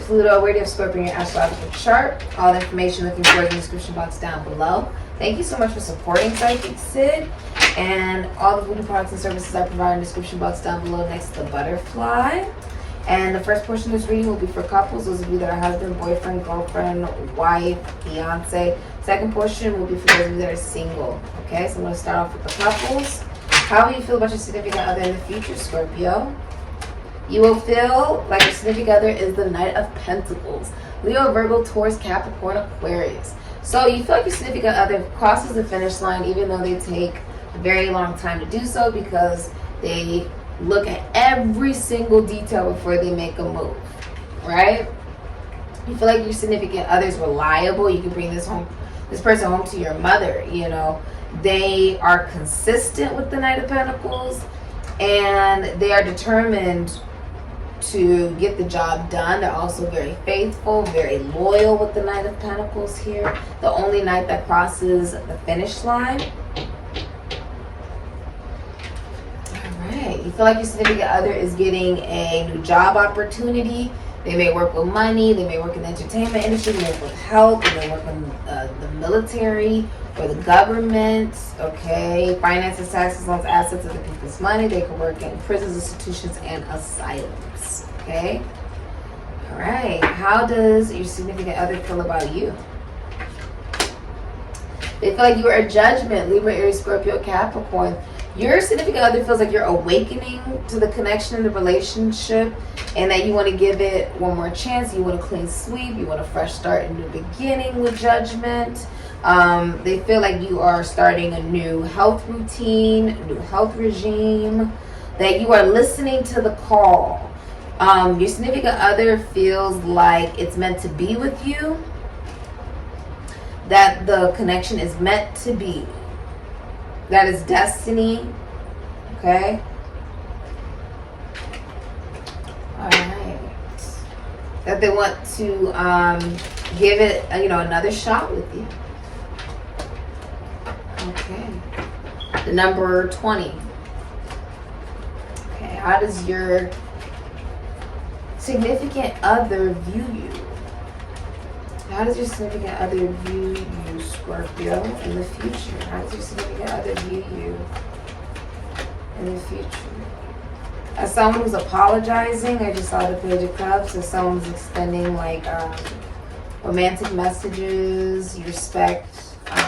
Pluto, where do you have Scorpio in your astrological chart? All the information looking for in the description box down below. Thank you so much for supporting Sikiksyd. And all the VOODOO products and services I provide in the description box down below next to the butterfly. And the first portion of this reading will be for couples, those of you that are husband, boyfriend, girlfriend, wife, fiance. Second portion will be for those of you that are single. Okay, so I'm going to start off with the couples. How will you feel about your significant other in the future, Scorpio? You will feel like your significant other is the Knight of Pentacles. Leo, Virgo, Taurus, Capricorn, Aquarius. So you feel like your significant other crosses the finish line even though they take a very long time to do so because they look at every single detail before they make a move, right? You feel like your significant other is reliable. You can bring this person home to your mother, you know. They are consistent with the Knight of Pentacles and they are determined to get the job done. They're also very faithful, very loyal with the Knight of Pentacles here. The only knight that crosses the finish line. Alright, you feel like your significant other is getting a new job opportunity. They may work with money, they may work in the entertainment industry, they may work with health, they may work in the military or the government, okay? Finances, taxes, loans, assets of the people's money. They can work in prisons, institutions, and asylums, okay? All right, how does your significant other feel about you? They feel like you are a judgment, Libra, Aries, Scorpio, Capricorn. Your significant other feels like you're awakening to the connection in the relationship and that you want to give it one more chance. You want a clean sweep. You want a fresh start, a new beginning with judgment. They feel like you are starting a new health routine, a new health regime, that you are listening to the call. Your significant other feels like it's meant to be with you, that the connection is meant to be. That is destiny, okay? All right. That they want to give it, another shot with you. Okay. The number 20. Okay, how does your significant other view you? How does your significant other view you, Scorpio, in the future? How does your significant other view you in the future? As someone who's apologizing, I just saw the Page of Cups. As someone who's extending romantic messages, you respect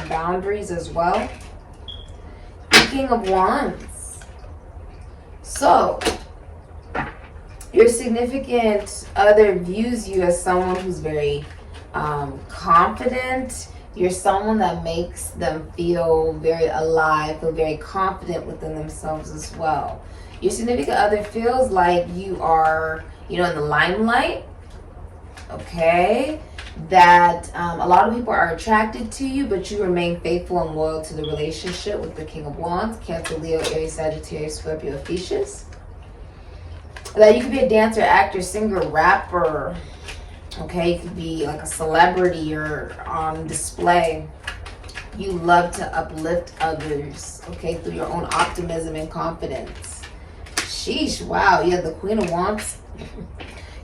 boundaries as well. The King of Wands. So, your significant other views you as someone who's very confident. You're someone that makes them feel very alive, feel very confident within themselves as well. Your significant other feels like you are, in the limelight, okay? That a lot of people are attracted to you, but you remain faithful and loyal to the relationship with the King of Wands, Cancer, Leo, Aries, Sagittarius, Scorpio, Pisces. That you could be a dancer, actor, singer, rapper. Okay, you could be like a celebrity or on display. You love to uplift others, okay, through your own optimism and confidence. Sheesh, wow, you have the Queen of Wands.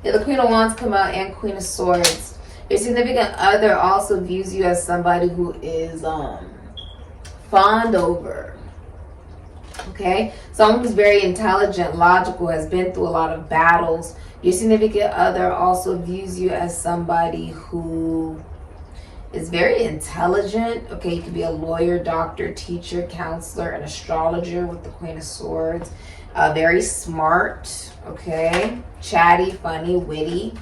Yeah, the Queen of Wands come out and Queen of Swords. Your significant other also views you as somebody who is fawned over. Okay, someone who's very intelligent, logical, has been through a lot of battles. Your significant other also views you as somebody who is very intelligent. Okay, you could be a lawyer, doctor, teacher, counselor, an astrologer with the Queen of Swords. Very smart, okay, chatty, funny, witty.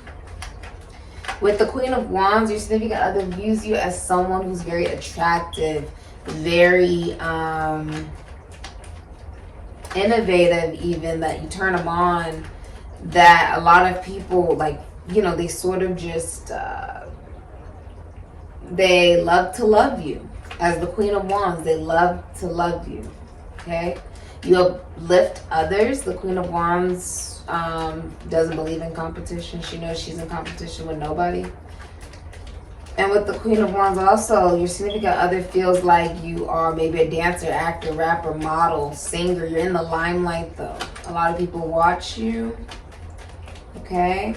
With the Queen of Wands, your significant other views you as someone who's very attractive, very innovative even, that you turn them on, that a lot of people, they sort of just, they love to love you. As the Queen of Wands, they love to love you, okay? You uplift others. The Queen of Wands doesn't believe in competition. She knows she's in competition with nobody. And with the Queen of Wands also, your significant other feels like you are maybe a dancer, actor, rapper, model, singer. You're in the limelight though. A lot of people watch you. Okay.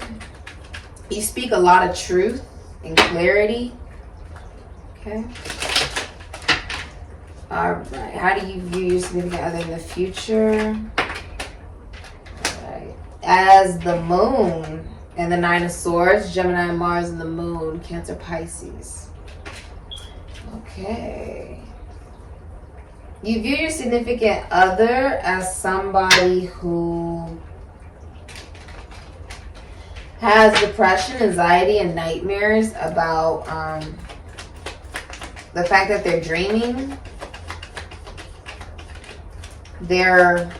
You speak a lot of truth and clarity. Okay. Alright. How do you view your significant other in the future? Alright. As the moon and the Nine of Swords, Gemini, Mars, and the moon, Cancer, Pisces. Okay. You view your significant other as somebody who has depression, anxiety, and nightmares about the fact that they're dreaming. They're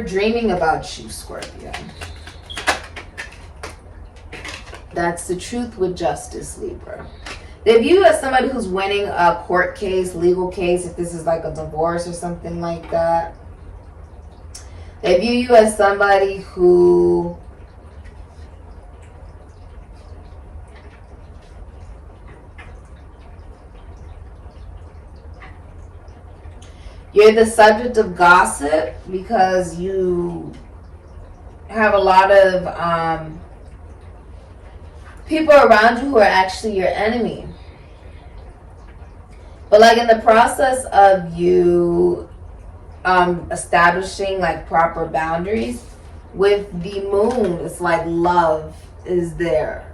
dreaming about you, Scorpio. That's the truth with justice, Libra. They view you as somebody who's winning a court case, legal case, if this is like a divorce or something like that. They view you as somebody who you're the subject of gossip because you have a lot of people around you who are actually your enemy. But like in the process of you establishing like proper boundaries with the moon, it's like love is there.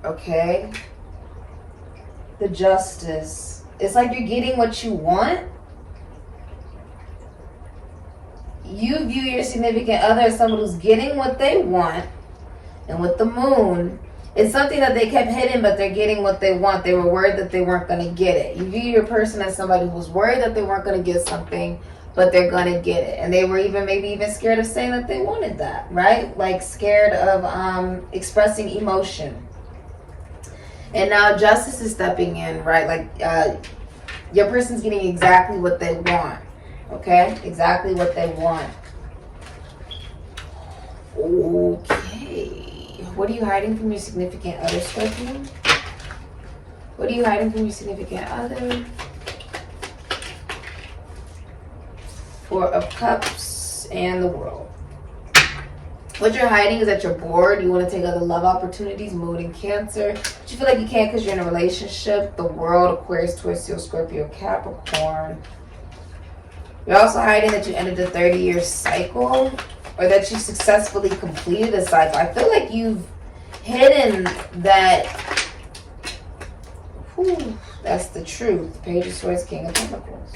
Okay? The justice. It's like you're getting what you want. You view your significant other as someone who's getting what they want. And with the moon, it's something that they kept hidden, but they're getting what they want. They were worried that they weren't going to get it. You view your person as somebody who was worried that they weren't going to get something, but they're going to get it. And they were maybe even scared of saying that they wanted that, right? Like scared of expressing emotion. And now justice is stepping in, right? Like your person's getting exactly what they want. Okay? Exactly what they want. Okay. What are you hiding from your significant other, Scorpio? What are you hiding from your significant other? Four of Cups and the World. What you're hiding is that you're bored. You want to take other love opportunities, moon and Cancer. But you feel like you can't because you're in a relationship. The World, Aquarius, Taurus, Seal, Scorpio, Capricorn. You're also hiding that you ended a 30-year cycle. Or that you successfully completed a cycle. I feel like you've hidden that. Whew, that's the truth. Page of Swords, King of Pentacles.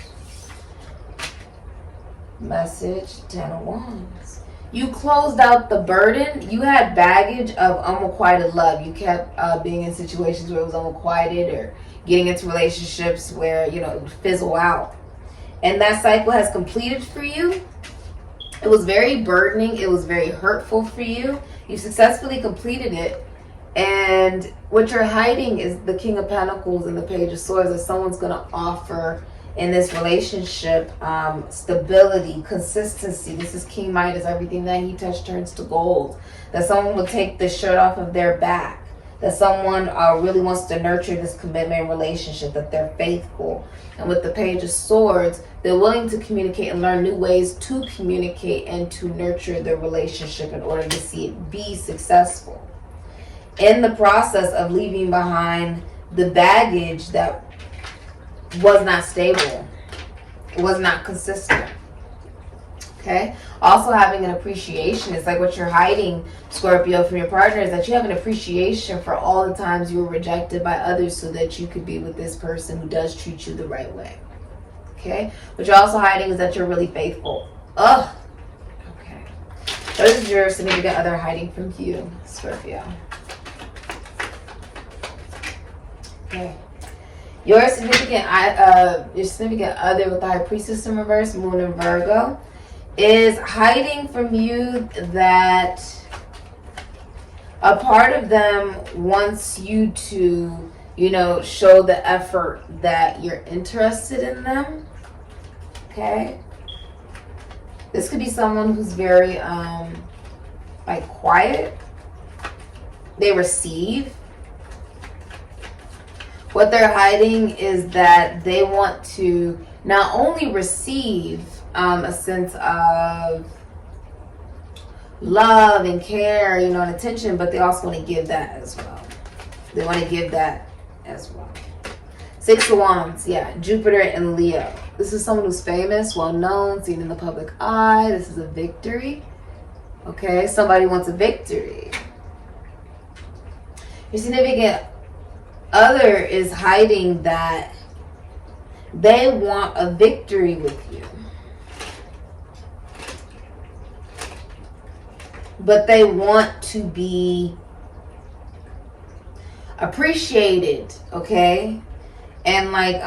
Message, Ten of Wands. You closed out the burden. You had baggage of unrequited love. You kept being in situations where it was unrequited or getting into relationships where, it would fizzle out. And that cycle has completed for you. It was very burdening. It was very hurtful for you. You successfully completed it. And what you're hiding is the King of Pentacles and the Page of Swords, that someone's going to offer in this relationship stability, consistency. This is King Midas. Everything that he touched turns to gold. That someone will take the shirt off of their back. That someone really wants to nurture this commitment relationship, that they're faithful. And with the Page of Swords, they're willing to communicate and learn new ways to communicate and to nurture their relationship in order to see it be successful. In the process of leaving behind the baggage that was not stable, it was not consistent. Okay? Also having an appreciation. It's like what you're hiding, Scorpio, from your partner is that you have an appreciation for all the times you were rejected by others so that you could be with this person who does treat you the right way. Okay? What you're also hiding is that you're really faithful. Ugh. Okay. What is your significant other hiding from you, Scorpio? Okay. Your significant other with the High Priestess in reverse, Moon in Virgo, is hiding from you that a part of them wants you to, show the effort that you're interested in them. Okay? This could be someone who's very, quiet. They receive. What they're hiding is that they want to not only receive, a sense of love and care, you know, and attention, but they also want to give that as well. They want to give that as well. Six of Wands, yeah, Jupiter and Leo. This is someone who's famous, well-known, seen in the public eye. This is a victory. Okay, somebody wants a victory. Your significant other is hiding that they want a victory with you. But they want to be appreciated, okay? And like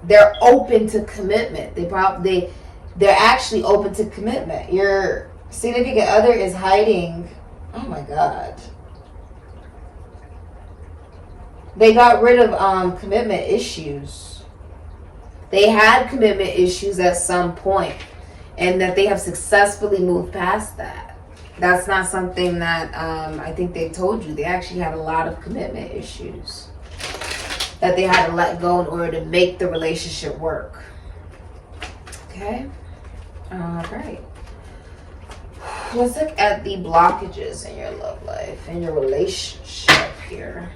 they're open to commitment. They're actually open to commitment. Your significant other is hiding. Oh my God. They got rid of commitment issues. They had commitment issues at some point, and that they have successfully moved past that. That's not something that I think they told you. They actually had a lot of commitment issues that they had to let go in order to make the relationship work. Okay? All right. Let's look at the blockages in your love life, in your relationship here.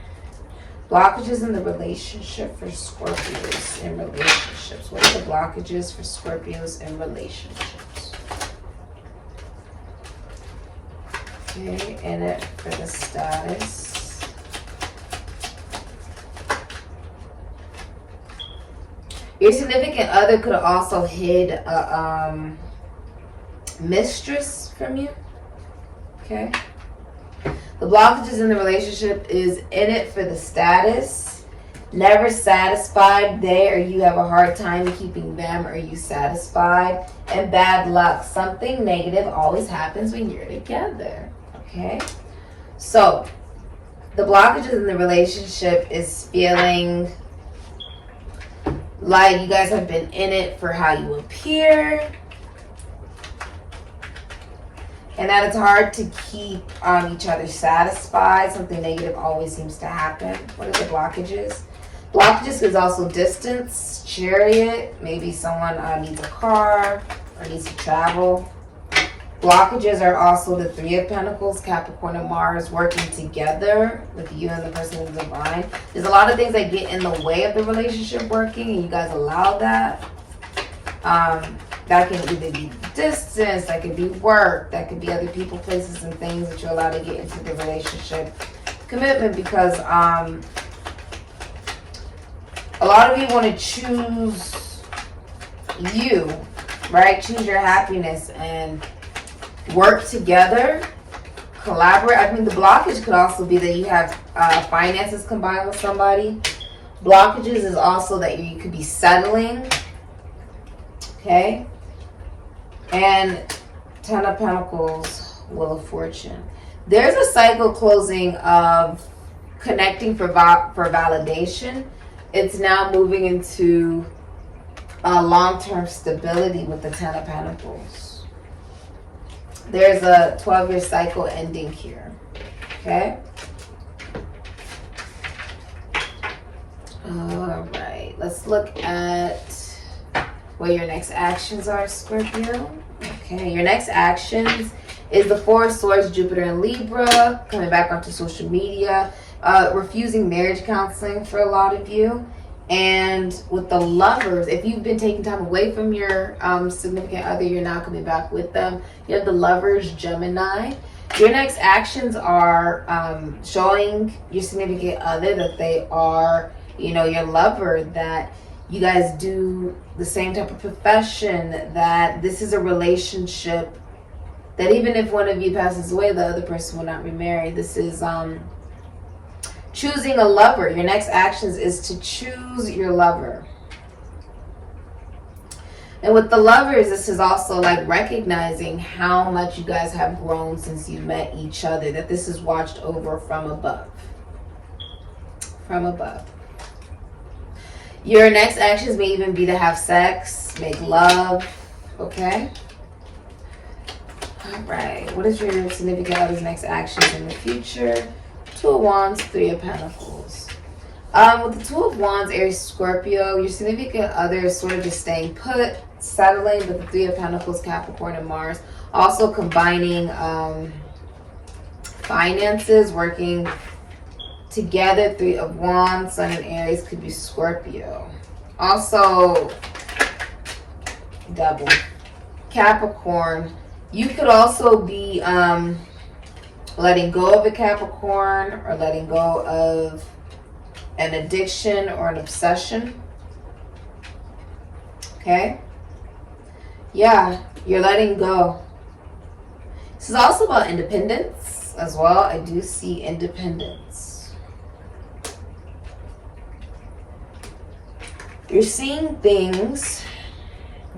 Blockages in the relationship for Scorpios in relationships. What are the blockages for Scorpios in relationships? Okay, in it for the status. Your significant other could have also hid a mistress from you. Okay. The blockages in the relationship is in it for the status. Never satisfied. They or you have a hard time keeping them or you satisfied. And bad luck. Something negative always happens when you're together. Okay. So the blockages in the relationship is feeling like you guys have been in it for how you appear. And that it's hard to keep each other satisfied. Something negative always seems to happen. What are the blockages? Blockages is also distance, Chariot. Maybe someone needs a car or needs to travel. Blockages are also the Three of Pentacles, Capricorn and Mars working together with you and the person in the divine. There's a lot of things that get in the way of the relationship working, and you guys allow that. That can either be distance, that could be work, that could be other people, places, and things that you're allowed to get into the relationship commitment, because a lot of you want to choose you, right? Choose your happiness and work together, collaborate. I mean, the blockage could also be that you have finances combined with somebody. Blockages is also that you could be settling. Okay. And Ten of Pentacles, Wheel of Fortune. There's a cycle closing of connecting for validation. It's now moving into long-term stability with the Ten of Pentacles. There's a 12-year cycle ending here. Okay. All right. Let's look at what your next actions are, Scorpio. Okay, your next actions is the Four of Swords, Jupiter and Libra, coming back onto social media, refusing marriage counseling for a lot of you. And with the Lovers, if you've been taking time away from your significant other, you're now coming back with them. You have the Lovers, Gemini. Your next actions are showing your significant other that they are, you know, your lover, that you guys do the same type of profession, that this is a relationship that even if one of you passes away, the other person will not remarry. This is choosing a lover. Your next actions is to choose your lover. And with the Lovers, this is also like recognizing how much you guys have grown since you met each other, that this is watched over from above. From above. Your next actions may even be to have sex, make love, okay? All right, what is your significant other's next actions in the future? Two of Wands, Three of Pentacles. With the Two of Wands, Aries, Scorpio, your significant other is sort of just staying put, settling, with the Three of Pentacles, Capricorn, and Mars. Also combining finances, working together. Three of Wands, Sun and Aries could be Scorpio. Also, double. Capricorn, you could also be letting go of a Capricorn, or letting go of an addiction or an obsession. Okay? Yeah, you're letting go. This is also about independence as well. I do see independence. You're seeing things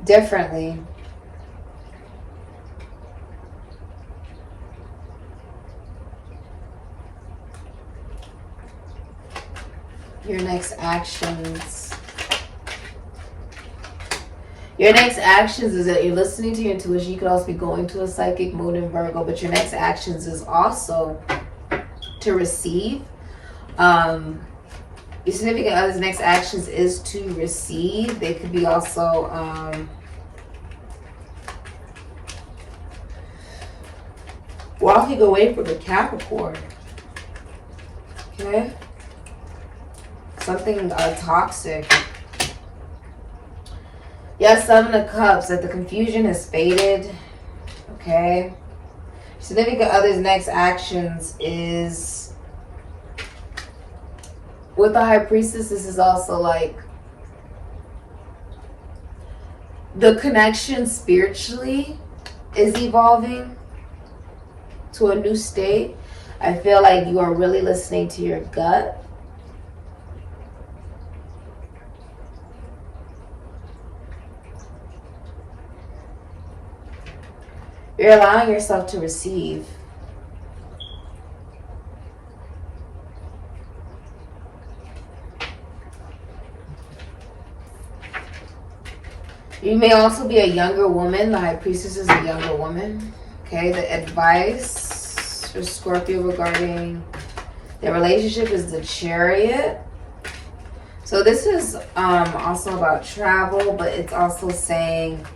differently. Your next actions. Your next actions is that you're listening to your intuition. You could also be going to a psychic mode in Virgo, but your next actions is also to receive. Your significant other's next actions is to receive. They could be also walking away from the Capricorn. Okay? Something toxic. Yes, Seven of Cups, that the confusion has faded. Okay. Significant other's next actions is with the High Priestess. This is also like the connection spiritually is evolving to a new state. I feel like you are really listening to your gut. You're allowing yourself to receive. You may also be a younger woman. The High Priestess is a younger woman. Okay, the advice for Scorpio regarding their relationship is the Chariot. So this is also about travel, but it's also saying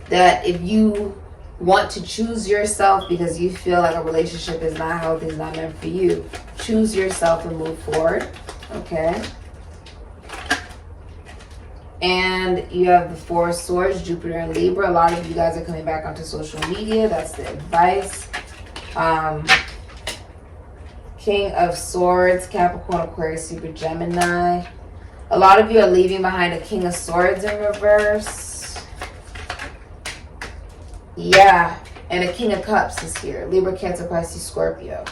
that if you want to choose yourself because you feel like a relationship is not healthy, is not meant for you, choose yourself and move forward. Okay. And you have the Four of Swords, Jupiter and Libra. A lot of you guys are coming back onto social media. That's the advice. King of Swords, Capricorn, Aquarius, Libra, Gemini. A lot of you are leaving behind a King of Swords in reverse. Yeah, and a King of Cups is here. Libra, Cancer, Pisces, Scorpio.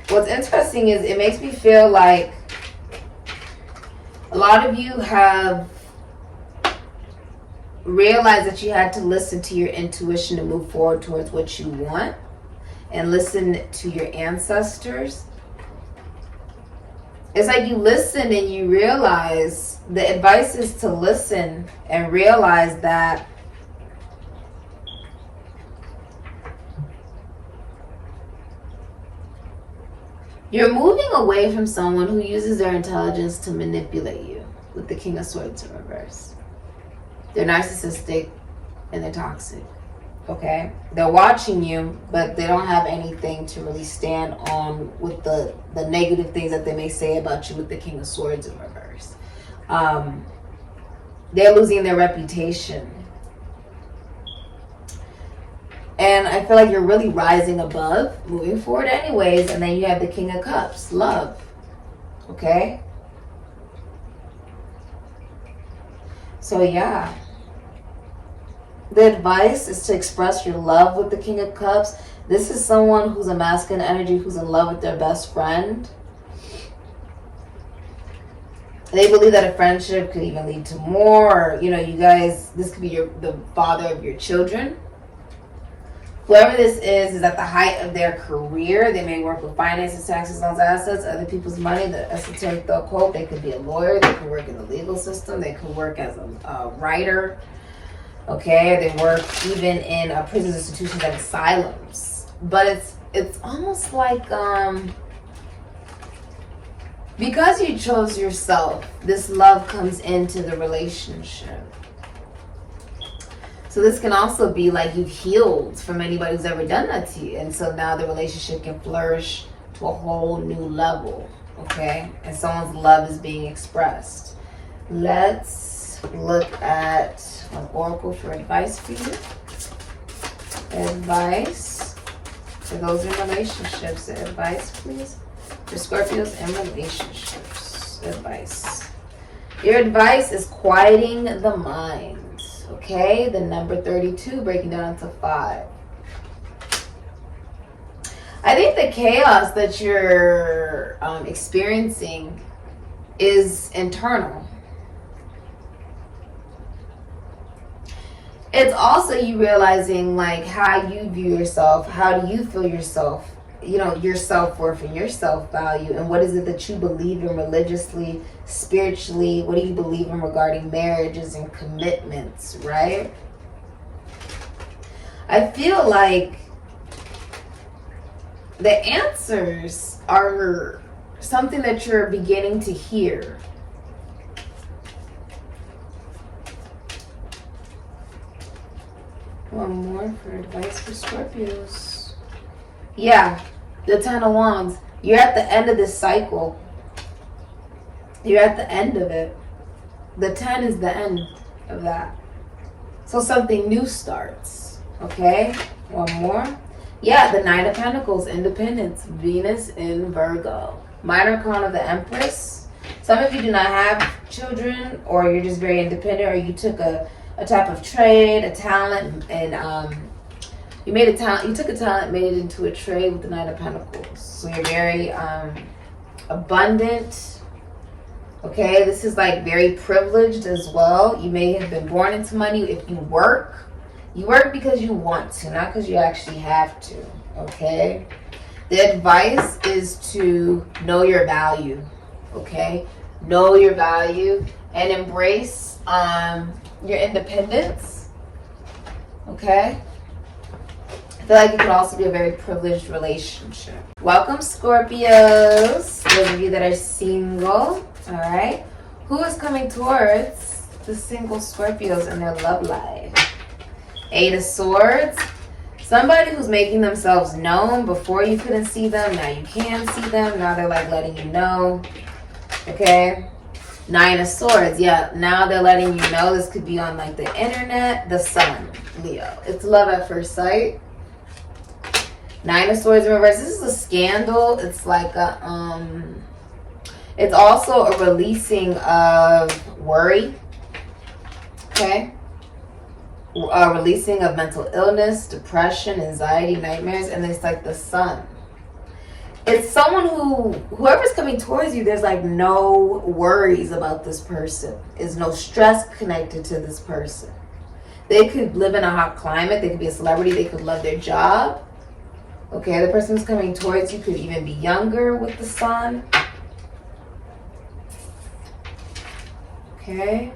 What's interesting is it makes me feel like a lot of you have realized that you had to listen to your intuition to move forward towards what you want, and listen to your ancestors. It's like you listen and you realize the advice is to listen and realize that you're moving away from someone who uses their intelligence to manipulate you, with the King of Swords in reverse. They're narcissistic and they're toxic. Okay? They're watching you, but they don't have anything to really stand on with the negative things that they may say about you with the King of Swords in reverse. They're losing their reputation. And I feel like you're really rising above, moving forward anyways. And then you have the King of Cups, love. Okay? So yeah. The advice is to express your love with the King of Cups. This is someone who's a masculine energy, who's in love with their best friend. They believe that a friendship could even lead to more. Or, you know, you guys, this could be the father of your children. Whoever this is at the height of their career. They may work with finances, taxes, loans, assets, other people's money, the esoteric, the occult. They could be a lawyer. They could work in the legal system. They could work as a writer. Okay, they work even in prisons, institutions, and asylums. But it's almost like Because you chose yourself, this love comes into the relationship. So this can also be like you've healed from anybody who's ever done that to you. And so now the relationship can flourish to a whole new level, okay? And someone's love is being expressed. Let's look at an oracle for advice for you. Advice for those in relationships. Advice, please. For Scorpios in relationships. Advice. Your advice is quieting the mind. Okay, the number 32 breaking down to 5. I think the chaos that you're experiencing is internal. It's also you realizing like how you view yourself, how do you feel yourself, you know, your self-worth and your self-value, and what is it that you believe in religiously, spiritually, what do you believe in regarding marriages and commitments, right? I feel like the answers are something that you're beginning to hear. One more for advice for Scorpios. Yeah, the 10 of Wands. You're at the end of this cycle. You're at the end of it. The 10 is the end of that. So something new starts. Okay? One more. Yeah, the 9 of Pentacles, independence, Venus in Virgo. Minor arcana of the Empress. Some of you do not have children, or you're just very independent, or you took a type of trade, a talent, and you made a talent. You took a talent, made it into a trade with the 9 of Pentacles. So you're very abundant. Okay, this is like very privileged as well. You may have been born into money. If you work because you want to, not because you actually have to. Okay, the advice is to know your value. Okay, know your value and embrace your independence. Okay, I feel like it could also be a very privileged relationship. Welcome, Scorpios. Those of you that are single. All right, who is coming towards the single Scorpios in their love life? 8 of Swords. Somebody who's making themselves known. Before you couldn't see them, now you can see them. Now they're like letting you know. Okay. 9 of Swords. Yeah, now they're letting you know. This could be on like the internet. The Sun, Leo. It's love at first sight. 9 of Swords in reverse. This is a scandal. It's like a it's also a releasing of worry. Okay. A releasing of mental illness, depression, anxiety, nightmares, and it's like the Sun. It's someone whoever's coming towards you, there's like no worries about this person. There's no stress connected to this person. They could live in a hot climate. They could be a celebrity. They could love their job. Okay, the person who's coming towards you could even be younger with the Sun. Okay.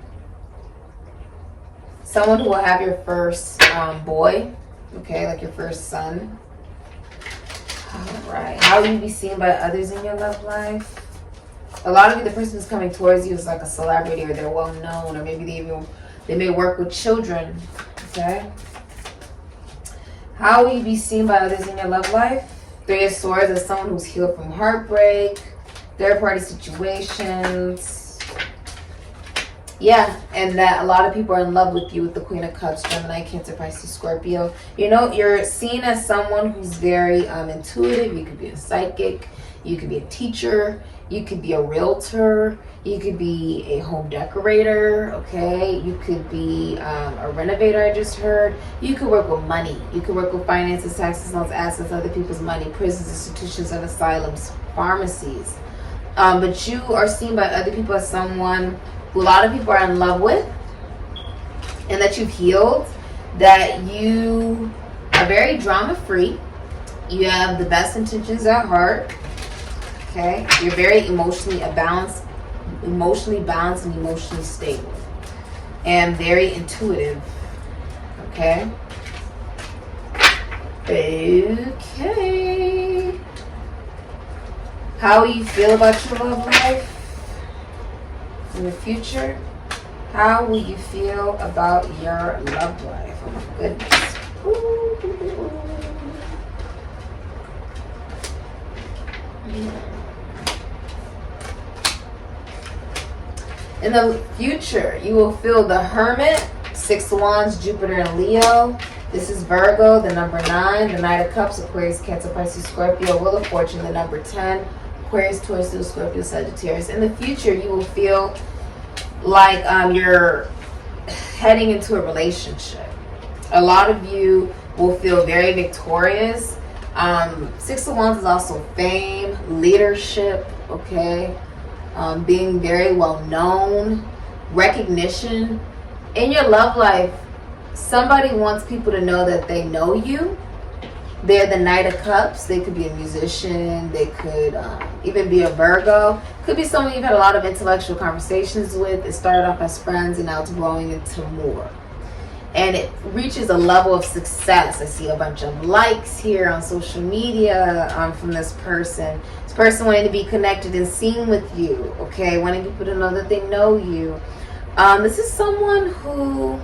Someone who will have your first boy. Okay, like your first son. Alright. How will you be seen by others in your love life? A lot of you, the person who's coming towards you is like a celebrity, or they're well known, or maybe they may work with children. Okay. How will you be seen by others in your love life? 3 of Swords is someone who's healed from heartbreak, third party situations. Yeah, and that a lot of people are in love with you with the Queen of Cups, Gemini, Cancer, Pisces, Scorpio. You know, you're seen as someone who's very intuitive. You could be a psychic. You could be a teacher. You could be a realtor. You could be a home decorator, okay? You could be a renovator, I just heard. You could work with money. You could work with finances, taxes, loans, assets, other people's money, prisons, institutions, and asylums, pharmacies. But you are seen by other people as someone who a lot of people are in love with, and that you've healed, that you are very drama-free. You have the best intentions at heart. Okay, you're very emotionally balanced and emotionally stable, and very intuitive. Okay. Okay. How will you feel about your love life in the future? How will you feel about your love life? Oh my goodness. In the future, you will feel the Hermit, 6 of Wands, Jupiter and Leo. This is Virgo, the number 9, the Knight of Cups, Aquarius, Cancer, Pisces, Scorpio, Wheel of Fortune, the number 10, Aquarius, Taurus, Leo, Scorpio, Sagittarius. In the future, you will feel like you're heading into a relationship. A lot of you will feel very victorious. 6 of Wands is also fame, leadership, okay? Being very well known, recognition. In your love life, somebody wants people to know that they know you. They're the Knight of Cups. They could be a musician. They could even be a Virgo. Could be someone you've had a lot of intellectual conversations with. It started off as friends and now it's growing into more. And it reaches a level of success. I see a bunch of likes here on social media from this person. This person wanting to be connected and seen with you, okay? Wanting people to know that they know you. This is someone who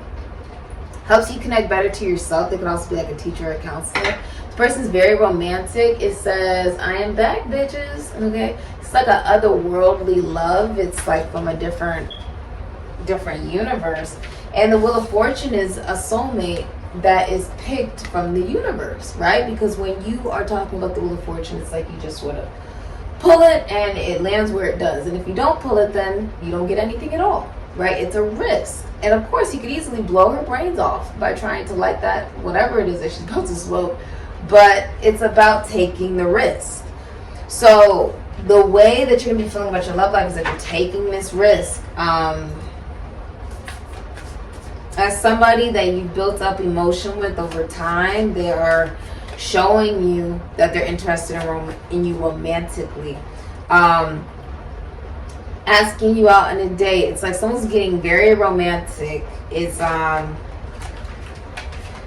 helps you connect better to yourself. They could also be like a teacher or a counselor. This person's very romantic. It says, I am back, bitches, okay? It's like an otherworldly love. It's like from a different universe. And the Wheel of Fortune is a soulmate that is picked from the universe, right? Because when you are talking about the Wheel of Fortune, it's like you just sort of pull it and it lands where it does. And if you don't pull it, then you don't get anything at all, right? It's a risk. And of course, you could easily blow her brains off by trying to light that, whatever it is that she's about to smoke. But it's about taking the risk. So the way that you're going to be feeling about your love life is that you're taking this risk. As somebody that you've built up emotion with over time, they are showing you that they're interested in you romantically. Asking you out on a date. It's like someone's getting very romantic. It's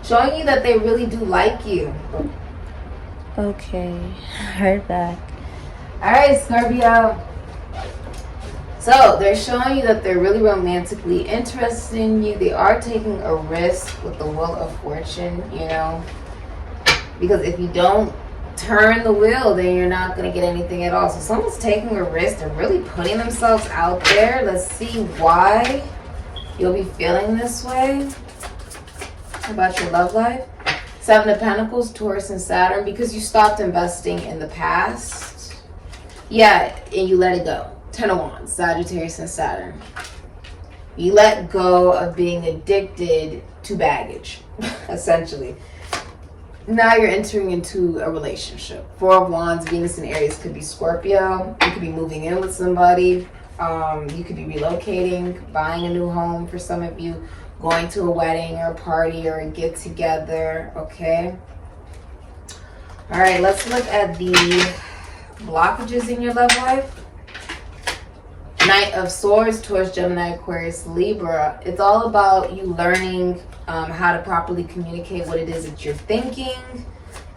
showing you that they really do like you. Okay, heard that. Alright, Scorpio. So they're showing you that they're really romantically interested in you. They are taking a risk with the Wheel of Fortune, you know. Because if you don't turn the wheel, then you're not going to get anything at all. So someone's taking a risk. They're really putting themselves out there. Let's see why you'll be feeling this way about your love life. 7 of Pentacles, Taurus and Saturn. Because you stopped investing in the past. Yeah, and you let it go. 10 of Wands, Sagittarius and Saturn. You let go of being addicted to baggage, essentially. Now you're entering into a relationship. 4 of Wands, Venus in Aries could be Scorpio. You could be moving in with somebody. You could be relocating, buying a new home for some of you, going to a wedding or a party or a get together, okay? All right, let's look at the blockages in your love life. Knight of Swords, Taurus, Gemini, Aquarius, Libra. It's all about you learning how to properly communicate what it is that you're thinking.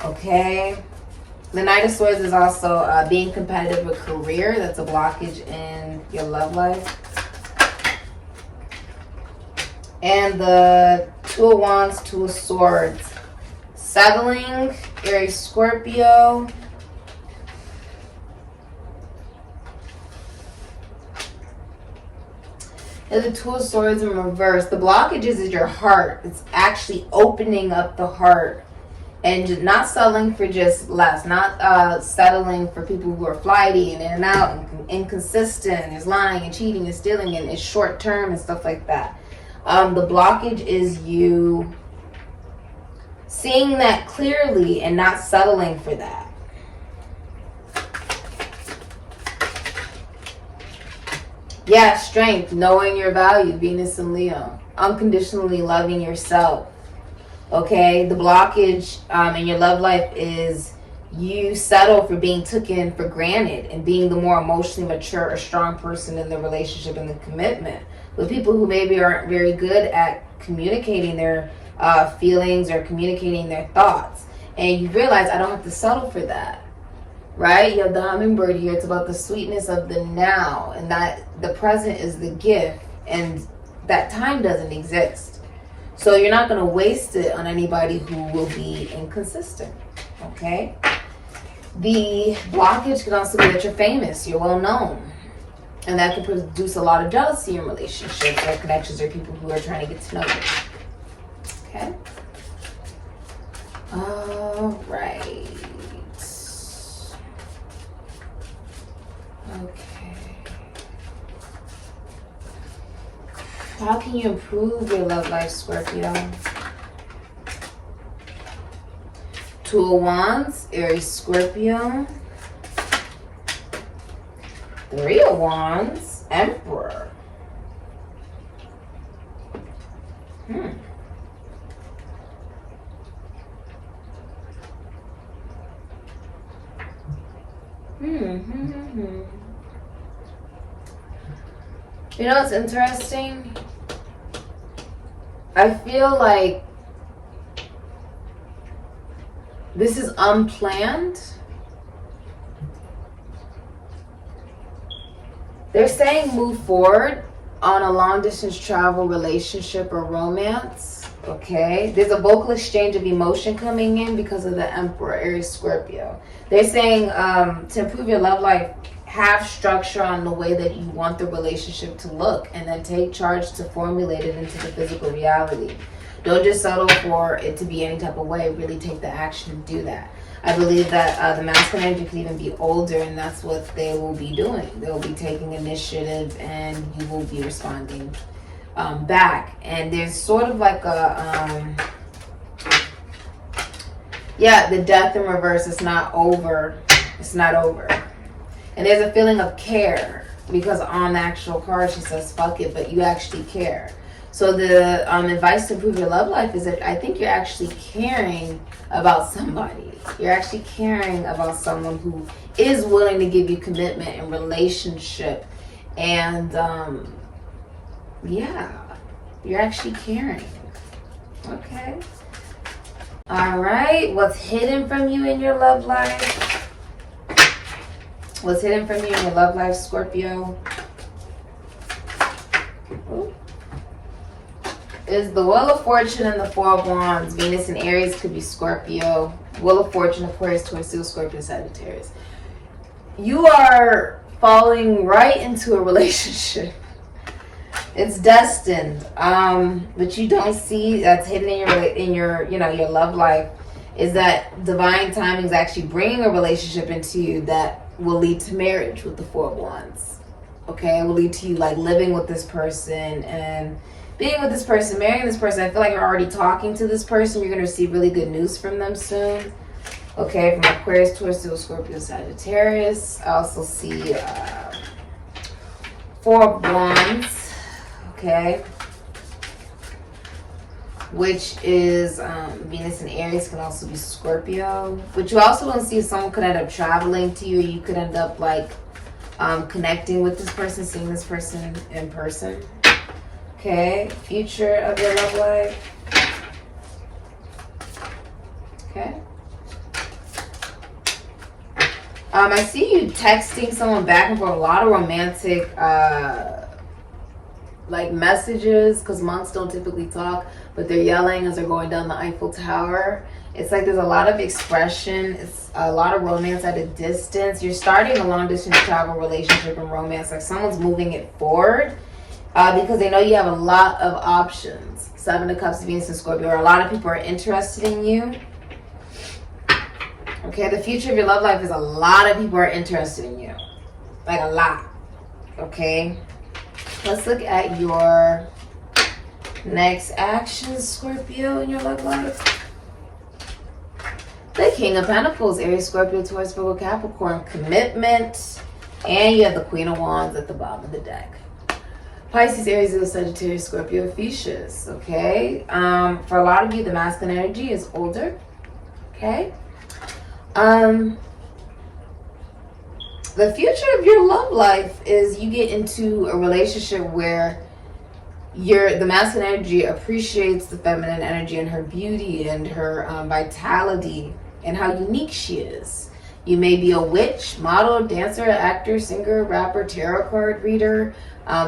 Okay. The Knight of Swords is also being competitive with career. That's a blockage in your love life. And the 2 of Wands, 2 of Swords. Settling, Aries, Scorpio. And the 2 of Swords in reverse. The blockages is your heart. It's actually opening up the heart. And just not settling for just less. Not settling for people who are flighty and in and out and inconsistent. And is lying and cheating and stealing and is short term and stuff like that. The blockage is you seeing that clearly and not settling for that. Yeah, strength, knowing your value, Venus and Leo. Unconditionally loving yourself. Okay, the blockage in your love life is you settle for being taken for granted and being the more emotionally mature or strong person in the relationship and the commitment. With people who maybe aren't very good at communicating their feelings or communicating their thoughts. And you realize, I don't have to settle for that. right? You have the hummingbird here. It's about the sweetness of the now, and that the present is the gift, and that time doesn't exist. So you're not going to waste it on anybody who will be inconsistent, okay? The blockage can also be that you're famous, you're well known, and that can produce a lot of jealousy in relationships or connections or people who are trying to get to know you, okay? All right. Okay. How can you improve your love life, Scorpio? Two of Wands, Aries, Scorpio. Three of Wands, Emperor. You know what's interesting? I feel like this is unplanned. They're saying move forward on a long distance travel, relationship, or romance. Okay, there's a vocal exchange of emotion coming in because of the Emperor, Aries, Scorpio. They're saying to improve your love life, have structure on the way that you want the relationship to look, and then take charge to formulate it into the physical reality. Don't just settle for it to be any type of way. Really take the action to do that. I believe that the masculine energy could even be older, and that's what they will be doing. They'll be taking initiative, and you will be responding back. And there's sort of like a the death in reverse. It's not over. It's not over. And there's a feeling of care, because on the actual card she says fuck it, but you actually care. So the advice to improve your love life is that I think you're actually caring about somebody. You're actually caring about someone who is willing to give you commitment and relationship. And you're actually caring. Okay. All right. What's hidden from you in your love life? What's hidden from you in your love life, Scorpio? Ooh. Is the Wheel of Fortune and the Four of Wands. Venus and Aries could be Scorpio. Wheel of Fortune, Aquarius, Taurus, Scorpio, Sagittarius. You are falling right into a relationship. It's destined. But you don't see that's hidden in your your love life is that divine timing is actually bringing a relationship into you that will lead to marriage with the Four of Wands. Okay, it will lead to you like living with this person and being with this person, marrying this person. I feel like you're already talking to this person. You're going to receive really good news from them soon. Okay, from Aquarius, Taurus, Scorpio, Sagittarius. I also see Four of Wands. Okay. Which is Venus and Aries, can also be Scorpio. But you also don't see someone could end up traveling to you. You could end up like connecting with this person, seeing this person in person. Okay, future of your love life. Okay. I see you texting someone back and forth, a lot of romantic like messages, because monks don't typically talk, but they're yelling as they're going down the Eiffel Tower. It's like there's a lot of expression. It's a lot of romance at a distance. You're starting a long distance travel relationship and romance, like someone's moving it forward because they know you have a lot of options. Seven of Cups, Venus and Scorpio, or a lot of people are interested in you. Okay, the future of your love life is a lot of people are interested in you. Like a lot. Okay. Let's look at your next actions, Scorpio, in your love life. The King of Pentacles, Aries, Scorpio, Taurus, Virgo, Capricorn, commitment. And you have the Queen of Wands at the bottom of the deck. Pisces, Aries, Leo, Sagittarius, Scorpio, Ophiuchus. Okay. For a lot of you, the masculine energy is older. Okay. The future of your love life is you get into a relationship where the masculine energy appreciates the feminine energy and her beauty and her vitality and how unique she is. You may be a witch, model, dancer, actor, singer, rapper, tarot card reader,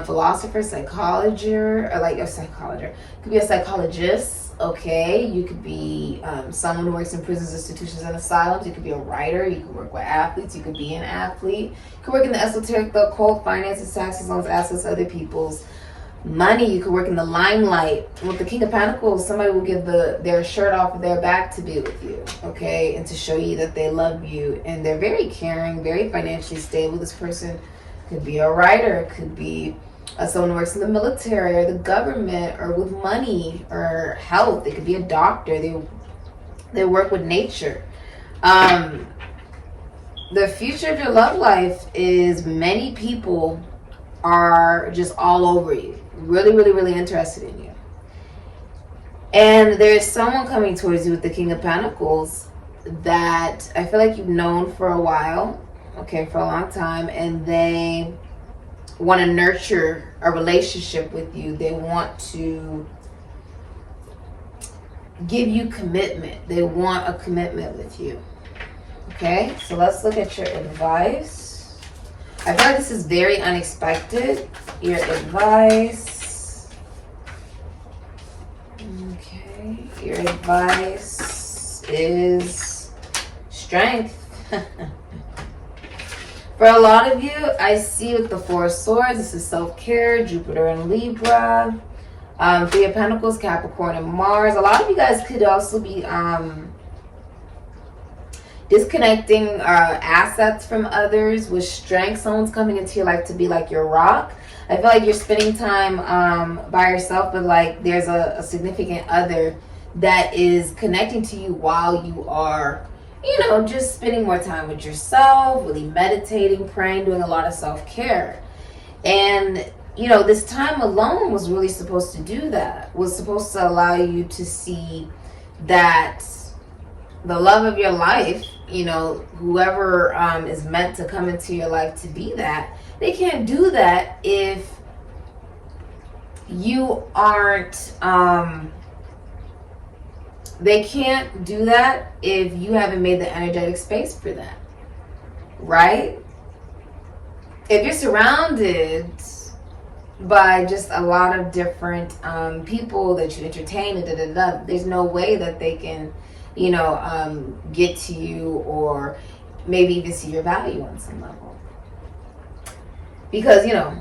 philosopher, psychologist, or like a psychologist. Could be a psychologist, okay? You could be someone who works in prisons, institutions, and asylums. You could be a writer. You could work with athletes. You could be an athlete. You could work in the esoteric, the occult, finances, taxes, loans, assets, other people's money. You could work in the limelight. With the King of Pentacles, somebody will give their shirt off of their back to be with you, okay? And to show you that they love you. And they're very caring, very financially stable. This person could be a writer, could be someone who works in the military or the government or with money or health. They could be a doctor. They work with nature. The future of your love life is many people are just all over you. Really, really, really interested in you. And there's someone coming towards you with the King of Pentacles that I feel like you've known for a while, okay, for a long time, and they want to nurture a relationship with you. They want to give you commitment. They want a commitment with you. Okay, so let's look at your advice. I feel like this is very unexpected. Your advice. Okay, your advice is strength. For a lot of you, I see with the Four of Swords, this is self-care, Jupiter and Libra. Three of Pentacles, Capricorn and Mars. A lot of you guys could also be disconnecting assets from others with strength. Someone's coming into your life to be like your rock. I feel like you're spending time by yourself, but like there's a significant other that is connecting to you while you are, you know, just spending more time with yourself, really meditating, praying, doing a lot of self-care. And, you know, this time alone was really supposed to do that. Was supposed to allow you to see that the love of your life, you know, whoever is meant to come into your life to be that, they can't do that if you aren't, they can't do that if you haven't made the energetic space for that, right? If you're surrounded by just a lot of different people that you entertain, there's no way that they can, you know, get to you or maybe even see your value on some level. Because, you know,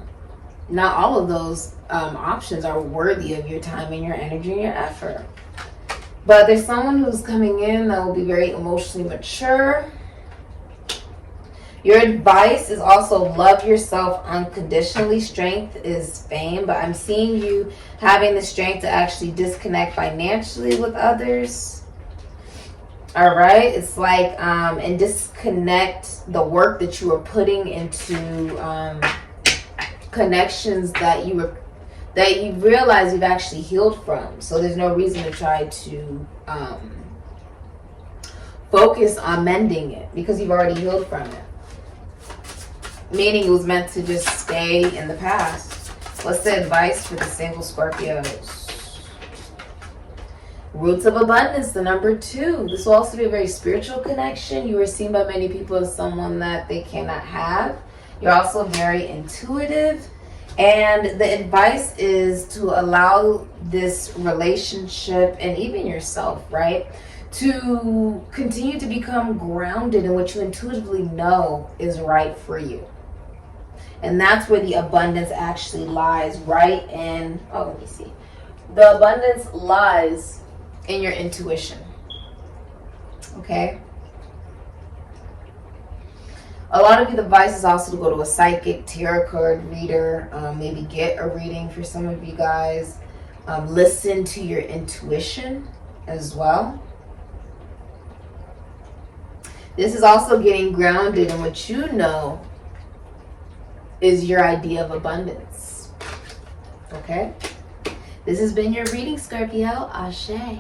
not all of those options are worthy of your time and your energy and your effort. But there's someone who's coming in that will be very emotionally mature. Your advice is also love yourself unconditionally. Strength is fame, but I'm seeing you having the strength to actually disconnect financially with others. All right, it's like and disconnect the work that you are putting into connections that you realize you've actually healed from. So there's no reason to try to focus on mending it because you've already healed from it. Meaning it was meant to just stay in the past. What's the advice for the single Scorpios? Roots of abundance, the number 2. This will also be a very spiritual connection. You are seen by many people as someone that they cannot have. You're also very intuitive. And the advice is to allow this relationship and even yourself, right, to continue to become grounded in what you intuitively know is right for you. And that's where the abundance actually lies, right in, let me see. The abundance lies in your intuition. Okay? A lot of you, the advice is also to go to a psychic, tarot card reader, maybe get a reading for some of you guys. Listen to your intuition as well. This is also getting grounded in what you know is your idea of abundance. Okay? This has been your reading, Scorpio. Ashe.